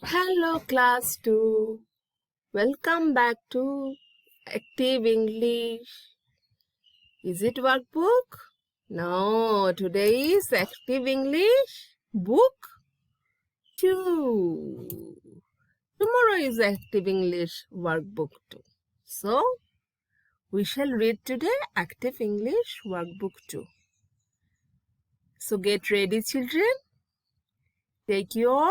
Hello, class 2. Welcome back to Active English. Is it workbook? No, today is Active English book 2. Tomorrow is Active English workbook 2. So, we shall read today Active English workbook 2. So, get ready, children. Take your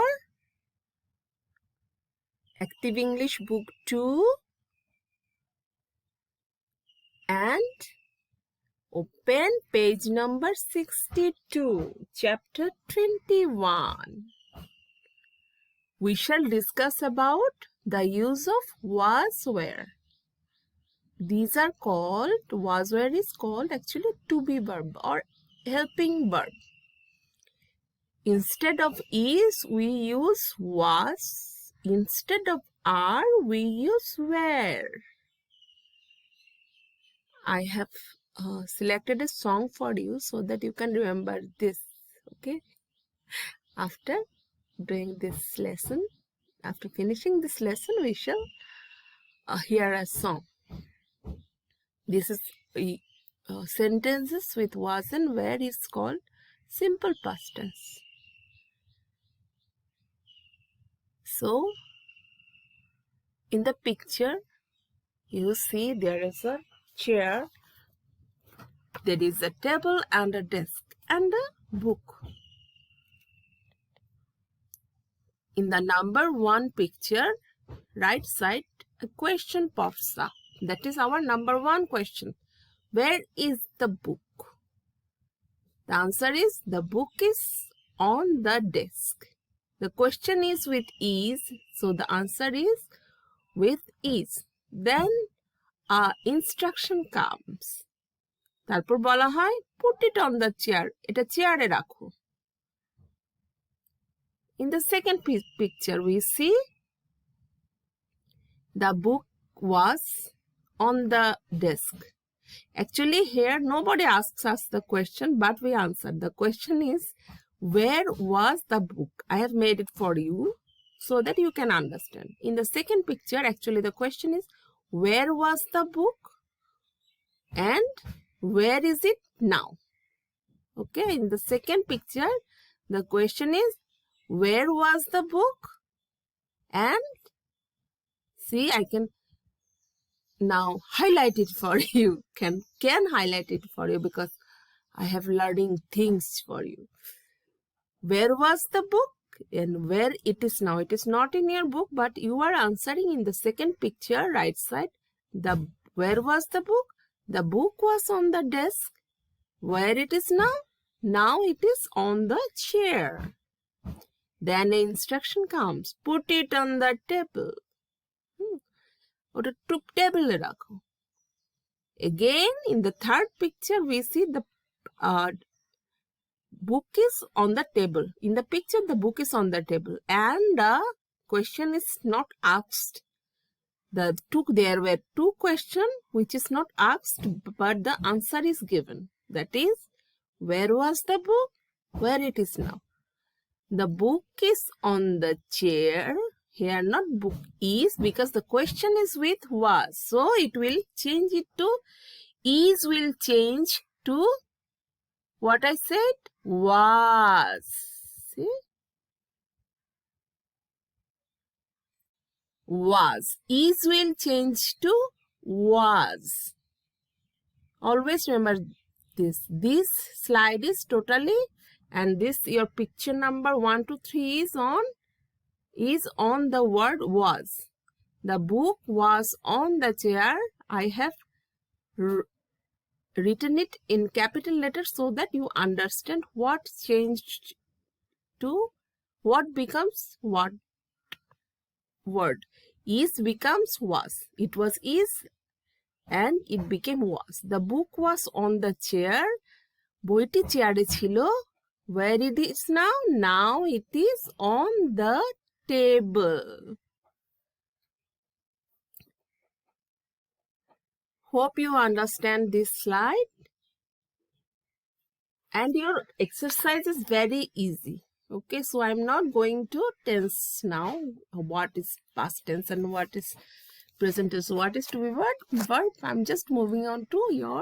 Active English book 2 and open page number 62, chapter 21. We shall discuss about the use of was where. These are called, was where is called actually to be verb or helping verb. Instead of is, we use was. Instead of are, we use where. I have selected a song for you so that you can remember this. Okay. After doing this lesson, after finishing this lesson, we shall hear a song. This is sentences with was and where is called simple past tense. So, in the picture, you see there is a chair, there is a table and a desk and a book. In the number 1 picture, right side, a question pops up. That is our number 1 question. Where is the book? The answer is the book is on the desk. The question is with is, so the answer is with is. Then instruction comes. তারপর বলা হয় put it on the chair. এটা চেয়ারে রাখো. In the second picture we see the book was on the desk. Actually here nobody asks us the question but we answer. The question is where was the book? I have made it for you so that you can understand. In the second picture actually the question is where was the book and where is it now? Okay, in the second picture the question is where was the book and see I can now highlight it for you. Can highlight it for you because I have learning things for you. Where was the book and where it is now? It is not in your book, but you are answering in the second picture, right side. Where was the book? The book was on the desk. Where it is now? Now it is on the chair. Then the instruction comes. Put it on the table. ওটা টেবিলে রাখো. Again, in the third picture, we see the book is on the table. In the picture, the book is on the table. And the question is not asked. There were 2 questions which is not asked, but the answer is given. That is, where was the book? Where it is now. The book is on the chair. Here not book is because the question is with was. So it will change it to is will change to what I said was. See? Was. Is will change to was. Always remember this. This slide is totally and this your picture number 1 to 3 is on the word was. The book was on the chair. I have written it in capital letters so that you understand what changed to what becomes what word. Is becomes was. It was is and it became was. The book was on the chair. বইটি চেয়ারে ছিল. Where it is now? Now it is on the table. Hope you understand this slide. And your exercise is very easy. Okay, so I'm not going to tense now. What is past tense and what is present tense? What is to be verb? I'm just moving on to your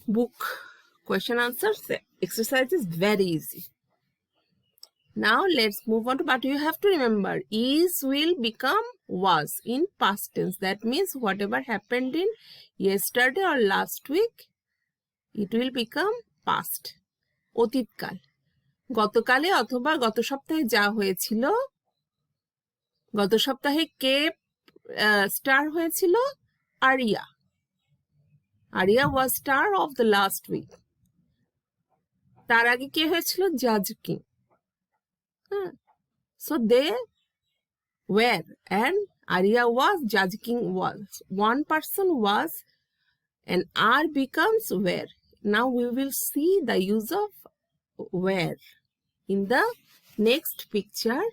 book. Question answers exercise is very easy. Now let's move on to, but you have to remember, is will become was in past tense. That means whatever happened in yesterday or last week, it will become past. অতীতকাল, গতকালে অথবা গত সপ্তাহে যা হয়েছিল, গত সপ্তাহে কে star হয়েছিল? Arya. Arya was star of the last week. তার আগে কে হয়েছিল? Jazz King. So they were, and Arya was, Judge King was. One person was, and are becomes were. Now we will see the use of were. In the next picture,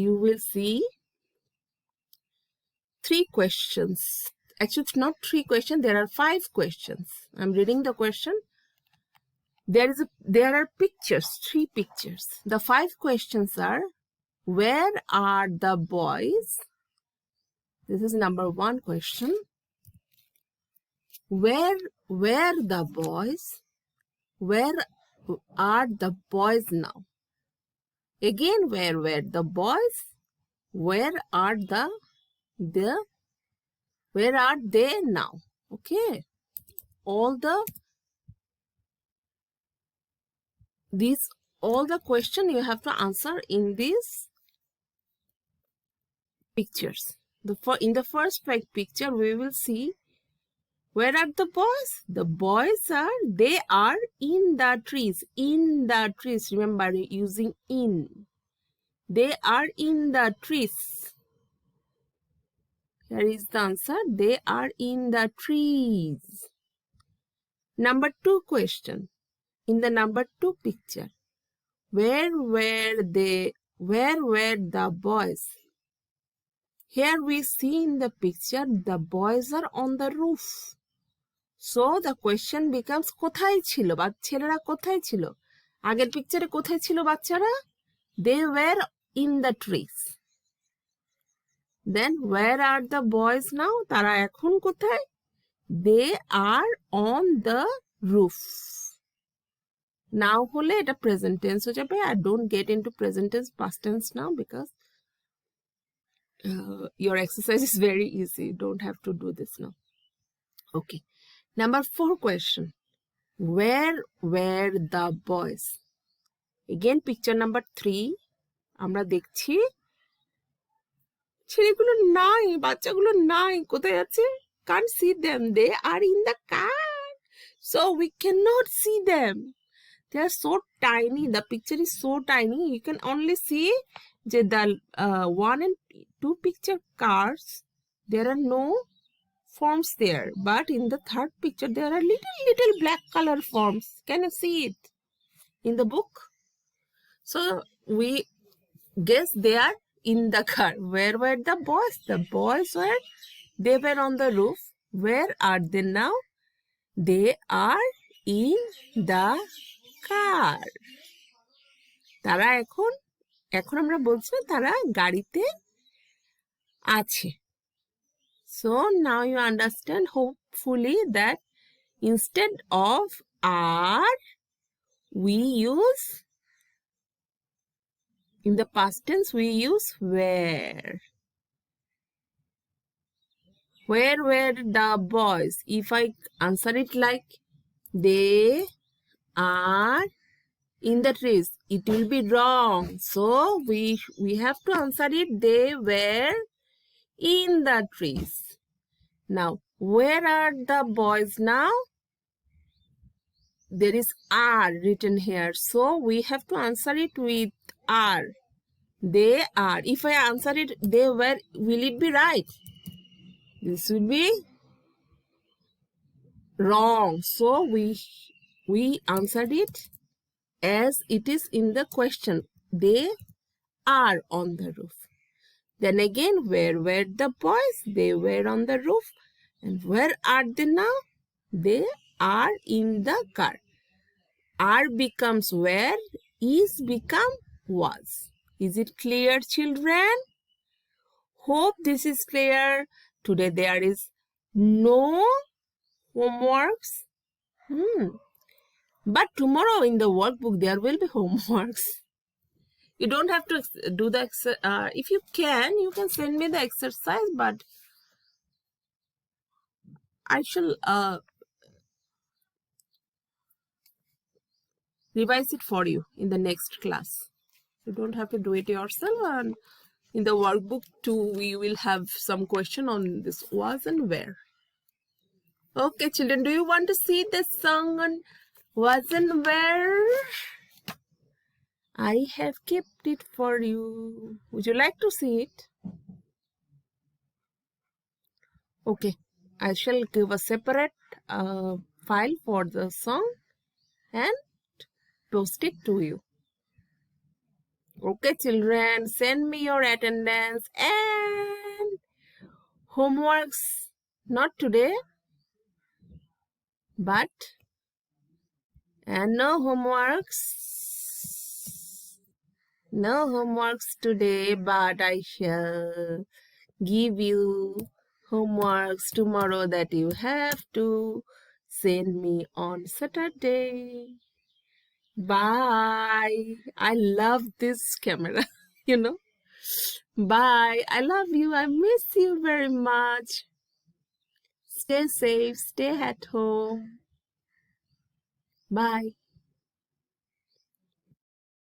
you will see 3 questions. Actually, it's not 3 questions, there are 5 questions. I'm reading the question. There are pictures, 3 pictures. The 5 questions are, where are the boys? This is number 1 question. Where the boys? Where are the boys now? Again, where the boys? Where are where are they now? Okay. All the question you have to answer in these pictures. In the first picture, we will see, where are the boys? The boys they are in the trees. In the trees. Remember, using in. They are in the trees. Here is the answer. They are in the trees. Number 2 question. In the number 2 picture, where were the boys? Here we see in the picture, the boys are on the roof. So the question becomes, কোথায় ছিল? ছেলেরা কোথায় ছিল? আগের পিকচারে কোথায় ছিল বাচ্চারা? They were in the trees. Then where are the boys now? তারা এখন কোথায়? They are on the roof. Now হলে এটা present tense হয়ে যাবে. I don't get into present tense, past tense now because your exercise is very easy. You don't have to do this now. Okay. Number 4 question. Where were the boys? Again, picture number 3. আমরা দেখছি ছেলেগুলো নাই, বাচ্চাগুলো নাই. কোথায় আছে? Can't see them. They are in the car. So we cannot see them. They are so tiny. The picture is so tiny. You can only see the 1 and 2 picture cars. There are no forms there. But in the 3rd picture, there are little black color forms. Can you see it in the book? So we guess they are in the car. Where were the boys? The boys they were on the roof. Where are they now? They are in the car. তারা এখন আমরা বলছি তারা গাড়িতে আছে. So now you understand hopefully that instead of are, we use, in the past tense we use were. Where were the boys? If I answer it like they are in the trees, it will be wrong. So we have to answer it, they were in the trees. Now, where are the boys now? There is are written here. So we have to answer it with are. They are. If I answer it, they were, will it be right? This will be wrong. So we answered it as it is in the question. They are on the roof. Then again, where were the boys? They were on the roof. And where are they now? They are in the car. Are becomes were, is become was. Is it clear, children? Hope this is clear. Today there is no homeworks. But tomorrow in the workbook there will be homeworks. You don't have to do the if you can send me the exercise, but I shall revise it for you in the next class. You don't have to do it yourself, and in the workbook too we will have some question on this was and where. Okay, children, do you want to see this song on was and where? I have kept it for you. Would you like to see it? Okay, I shall give a separate file for the song and post it to you. Okay, children, send me your attendance and homeworks. Not today, but no homeworks today, but I shall give you homeworks tomorrow that you have to send me on Saturday. Bye. I love this camera, you know. Bye. I love you. I miss you very much. Stay safe. Stay at home. Bye.